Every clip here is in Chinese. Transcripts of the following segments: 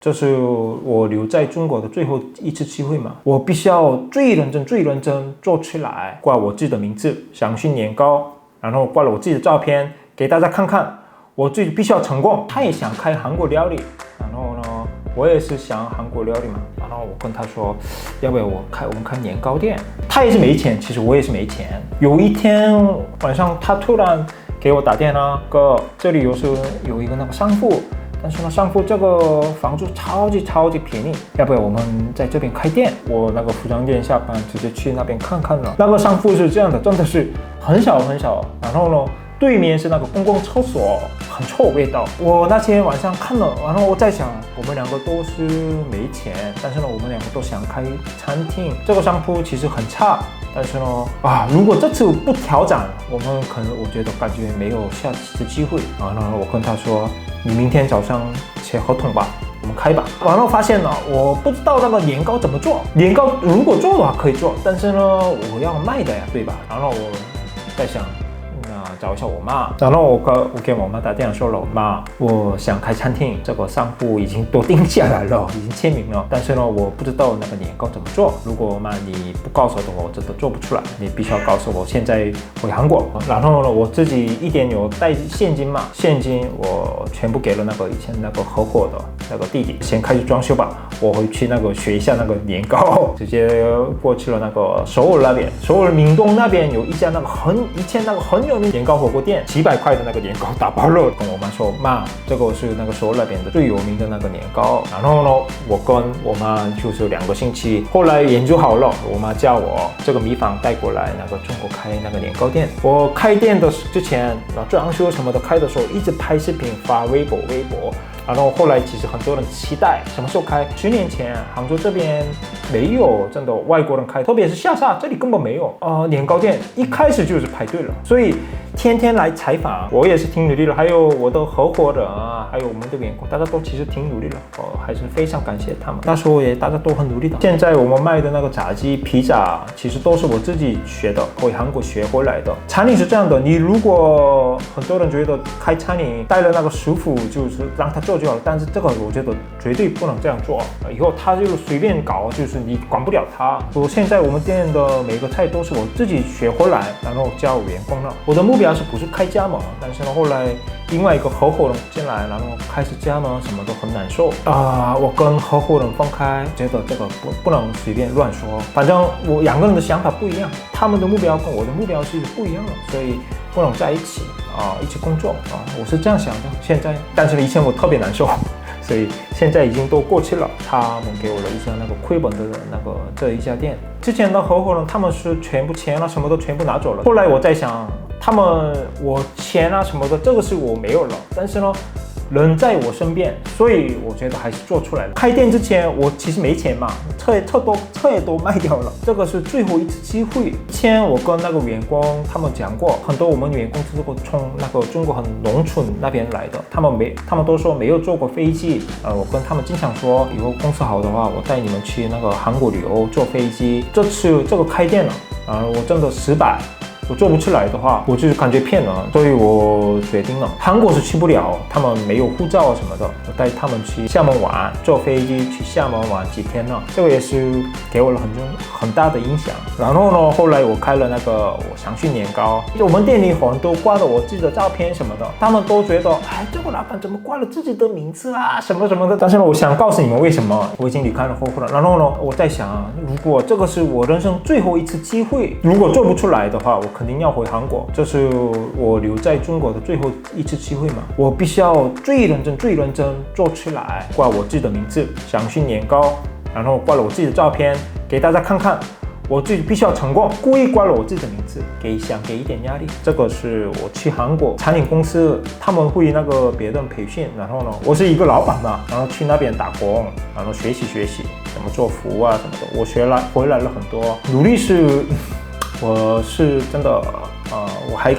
这是我留在中国的最后一次机会嘛，我必须要最认真做出来，挂我自己的名字，详细年糕，然后挂了我自己的照片给大家看看，我自己必须要成功。他也想开韩国料理，然后呢，我也是想韩国料理嘛，然后我跟他说，要不要我们开年糕店？他也是没钱，其实我也是没钱。有一天晚上，他突然给我打电话，哥，这里有一个那个商铺。但是呢，商铺这个房租超级便宜，要不要我们在这边开店？我那个服装店下班直接去那边看看了。那个商铺是这样的，真的是很小，然后呢，对面是那个公共厕所，很臭味道。我那天晚上看了，然后我在想，我们两个都是没钱，但是呢，我们两个都想开餐厅。这个商铺其实很差。但是呢，如果这次不调整，我觉得感觉没有下次的机会。然后我跟他说，你明天早上写合同吧，我们开吧。然后发现了，我不知道那个年糕怎么做。年糕如果做的话可以做，但是呢，我要卖的呀，对吧？然后我在想，找一下我妈，然后我给我妈打电话说了，妈，我想开餐厅，这个商铺已经都定下来了，已经签名了，但是呢，我不知道那个年糕怎么做。如果妈你不告诉我的话，我真的做不出来，你必须要告诉我现在回韩国。然后呢，我自己一点有带现金嘛，现金我全部给了那个以前那个合伙的那个弟弟，先开始装修吧，我回去那个学一下那个年糕，直接过去了那个首尔那边，首尔明洞那边有一家那个以前那个很有名年糕火锅店，几百块的那个年糕打包了，跟我妈说，妈，这个是那个首尔那边的最有名的那个年糕。然后呢，我跟我妈就是2个星期，后来研究好了，我妈叫我这个米饭带过来那个中国开那个年糕店。我开店的之前，装修什么的开的时候，一直拍视频发微博。然后后来其实很多人期待什么时候开，10年前杭州这边没有真的外国人开，特别是下沙这里根本没有年糕店，一开始就是排队了，所以天天来采访，我也是挺努力了，还有我的合伙人还有我们的员工，大家都其实挺努力了，还是非常感谢他们。那时候也大家都很努力的。现在我们卖的那个炸鸡、披萨，其实都是我自己学的，回韩国学回来的。餐饮是这样的，你如果很多人觉得开餐饮带了那个师傅就是让他做就好了，但是这个我觉得绝对不能这样做，以后他就随便搞，就是你管不了他。现在我们店的每个菜都是我自己学回来，然后教员工了。我的目标是不是开加盟？但是呢，后来另外一个合伙人进来，然后开始加盟，什么都很难受我跟合伙人分开，觉得这个不能随便乱说。反正我2个人的想法不一样，他们的目标跟我的目标是不一样的，所以不能在一起一起工作我是这样想的。现在，但是以前我特别难受，所以现在已经都过去了。他们给我了一家那个亏本的这一家店。之前的合伙人他们是全部钱什么都全部拿走了。后来我在想，我钱什么的，这个是我没有了，但是呢，人在我身边，所以我觉得还是做出来了。开店之前我其实没钱嘛，车也都卖掉了，这个是最后一次机会。之前我跟那个员工他们讲过，很多我们员工是从那个中国很农村那边来的，他们都说没有坐过飞机。我跟他们经常说，以后公司好的话，我带你们去那个韩国旅游，坐飞机。这次这个开店了，我真的失败。我做不出来的话，我就是感觉骗人，所以我决定了，韩国是去不了，他们没有护照什么的，我带他们去厦门玩，坐飞机去厦门玩几天了，这个也是给我了很大的影响。然后呢，后来我开了那个我想去年糕，我们店里很多挂了我自己的照片什么的，他们都觉得，这个老板怎么挂了自己的名字什么什么的。但是呢，我想告诉你们为什么，我已经离开了合伙人。然后呢，我在想，如果这个是我人生最后一次机会，如果做不出来的话，我肯定要回韩国，这是我留在中国的最后一次机会嘛，我必须要最认真做出来，挂我自己的名字，想去年糕，然后挂了我自己的照片给大家看看，我自己必须要成功，故意挂了我自己的名字，想给一点压力。这个是我去韩国餐饮公司，他们会那个别人培训，然后呢，我是一个老板嘛，然后去那边打工，然后学习怎么做服务什么的，我回来了很多，努力是。我是真的，我还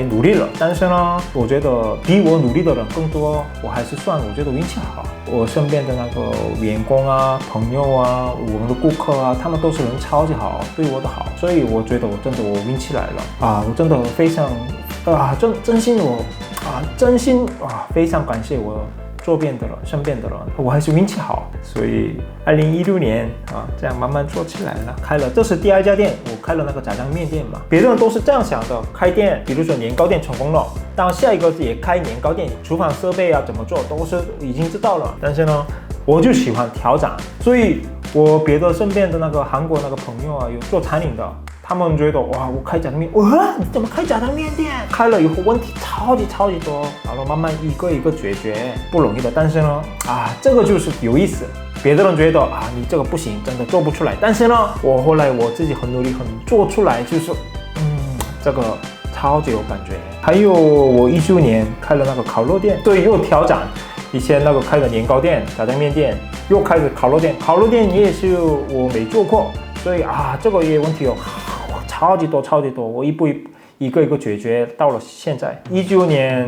努力了，但是呢，我觉得比我努力的人更多，我还是算我觉得运气好。我身边的那个员工朋友我们的顾客他们都是人超级好，对我的好，所以我觉得我运气来了我真的非常真心非常感谢我周边的人、身边的人，我还是运气好，所以2016年这样慢慢做起来了，开了，这是第2家店，我开了那个炸酱面店嘛。别人都是这样想的，开店，比如说年糕店成功了，当下一个也开年糕店，厨房设备怎么做都是已经知道了，但是呢，我就喜欢挑战，所以我别的身边的那个韩国那个朋友有做餐饮的。他们觉得哇，我开炸酱面，哇，你怎么开炸酱面店？开了以后问题超级多，然后慢慢一个一个解决，不容易的。但是呢，这个就是有意思。别的人觉得你这个不行，真的做不出来。但是呢，我后来我自己很努力，很做出来，就是这个超级有感觉。还有我19年开了那个烤肉店，对，又挑战。以前那个开的年糕店、炸酱面店，又开始烤肉店。烤肉店也是我没做过，所以这个也问题超级多，我一个一个解决，到了现在。19年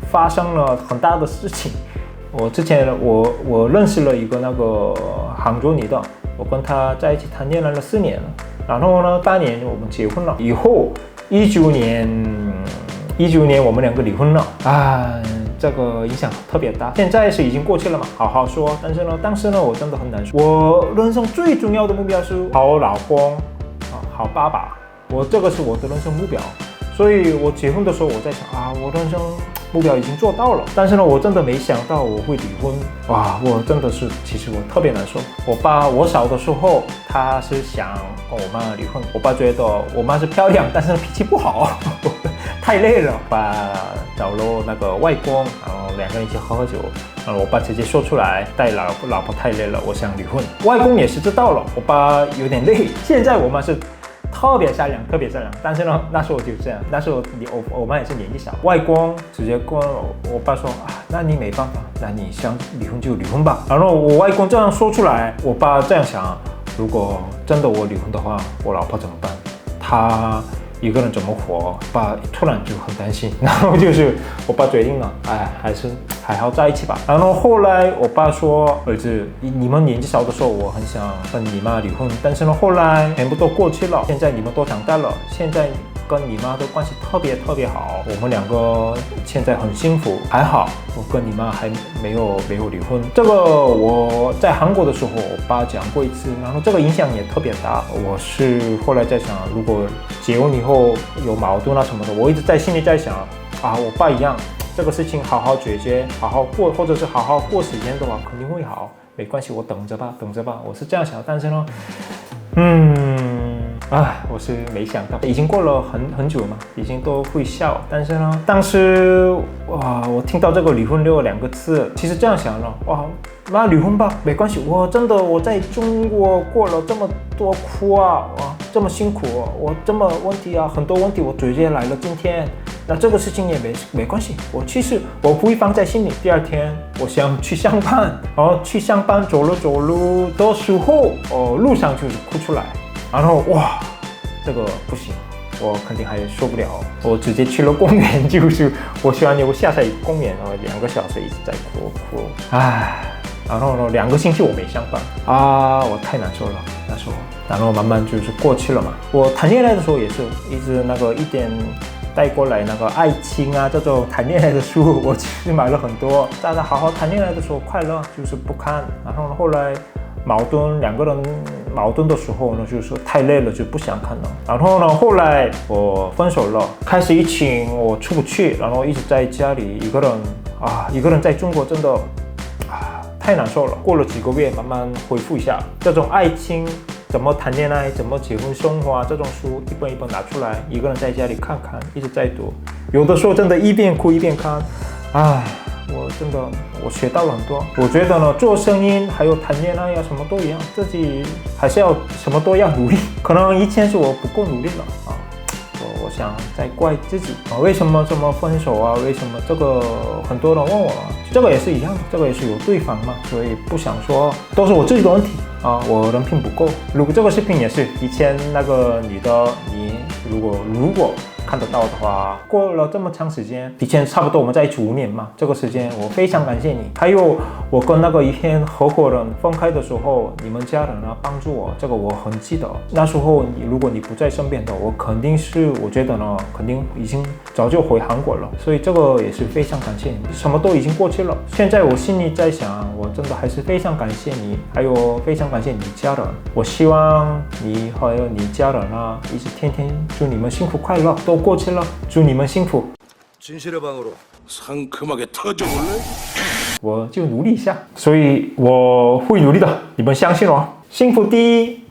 发生了很大的事情。我之前我认识了一个那个杭州女的，我跟她在一起谈恋爱了4年了，然后呢8年我们结婚了，以后19年我们2个离婚了这个影响特别大。现在是已经过去了嘛，好好说。但是呢，当时呢我真的很难受。我人生最重要的目标是好老公好爸爸，这个是我的人生目标。所以我结婚的时候我在想我人生目标已经做到了，但是呢我真的没想到我会离婚。我真的是，其实我特别难受。我小的时候他是想跟我妈离婚，我爸觉得我妈是漂亮，但是脾气不好太累了，我爸找了那个外公，然后2个人一起喝酒，然后我爸直接说出来，带老婆太累了，我想离婚。外公也是知道了，我爸有点累。现在我妈是特别善良，但是呢，那时候就这样，那时候我妈也是年纪小，外公直接跟我爸说那你没办法，那你想离婚就离婚吧。然后我外公这样说出来，我爸这样想，如果真的我离婚的话，我老婆怎么办？她一个人怎么活？爸突然就很担心，然后就是我爸决定了，还好在一起吧。然后后来我爸说，儿子，你们年纪小的时候，我很想跟你妈离婚，但是呢，后来全部都过去了，现在你们都长大了，现在跟你妈的关系特别好，我们2个现在很幸福，还好我跟你妈还没有离婚。这个我在韩国的时候，我爸讲过一次，然后这个影响也特别大。我是后来在想，如果结婚以后有矛盾什么的，我一直在心里在想我爸一样，这个事情好好解决，好好过，或者是好好过时间的话，肯定会好，没关系，我等着吧，我是这样想。但是呢，我是没想到，已经过了很久嘛，已经都会笑。但是呢，当时我听到这个离婚6个字，其实这样想了，那离婚吧，没关系。我在中国过了这么多苦这么辛苦我这么问题很多问题我解决来了今天，那这个事情也没关系。其实我不会放在心里。第2天我想去上班，然后去上班走路的时候，路上就是哭出来。然后这个不行，我肯定还受不了，我直接去了公园，就是我喜欢有个下山公园2个小时一直在哭。然后呢2个星期我没上班我太难受了那时候。然后慢慢就是过去了嘛。我谈恋爱的时候也是一直一点带过来那个爱情这种谈恋爱的书，我其实买了很多。大家好好谈恋爱的时候快乐就是不看，然后后来2个人矛盾的时候呢，就是太累了就不想看了。然后呢，后来我分手了，开始疫情我出不去，然后一直在家里一个人在中国真的太难受了。过了几个月慢慢恢复一下，这种爱情怎么谈恋爱怎么结婚生活这种书一本一本拿出来，一个人在家里看看，一直在读，有的时候真的一边哭一边看。我学到了很多。我觉得呢，做生意还有谈恋爱什么都一样，自己还是要什么都要努力。可能以前是我不够努力了我想再怪自己为什么这么分手为什么这个很多人问我这个也是一样的，这个也是有对方嘛，所以不想说都是我自己的问题我人品不够。如果这个视频也是以前那个女的，你如果看得到的话，过了这么长时间，以前差不多我们在一起5年嘛，这个时间我非常感谢你。还有我跟那个一片合伙人分开的时候，你们家人啊帮助我，这个我很记得。那时候如果你不在身边的，我肯定是我觉得呢，肯定已经早就回韩国了。所以这个也是非常感谢你，什么都已经过去了。现在我心里在想，我真的还是非常感谢你，还有非常感谢你家人。我希望你还有你家人啊，一直天天祝你们幸福快乐。都过去了，祝你们幸福。 진실의 방으로 상큼하게 터져볼래? 我就努力一下，所以我会努力的，你们相信我。幸福第一。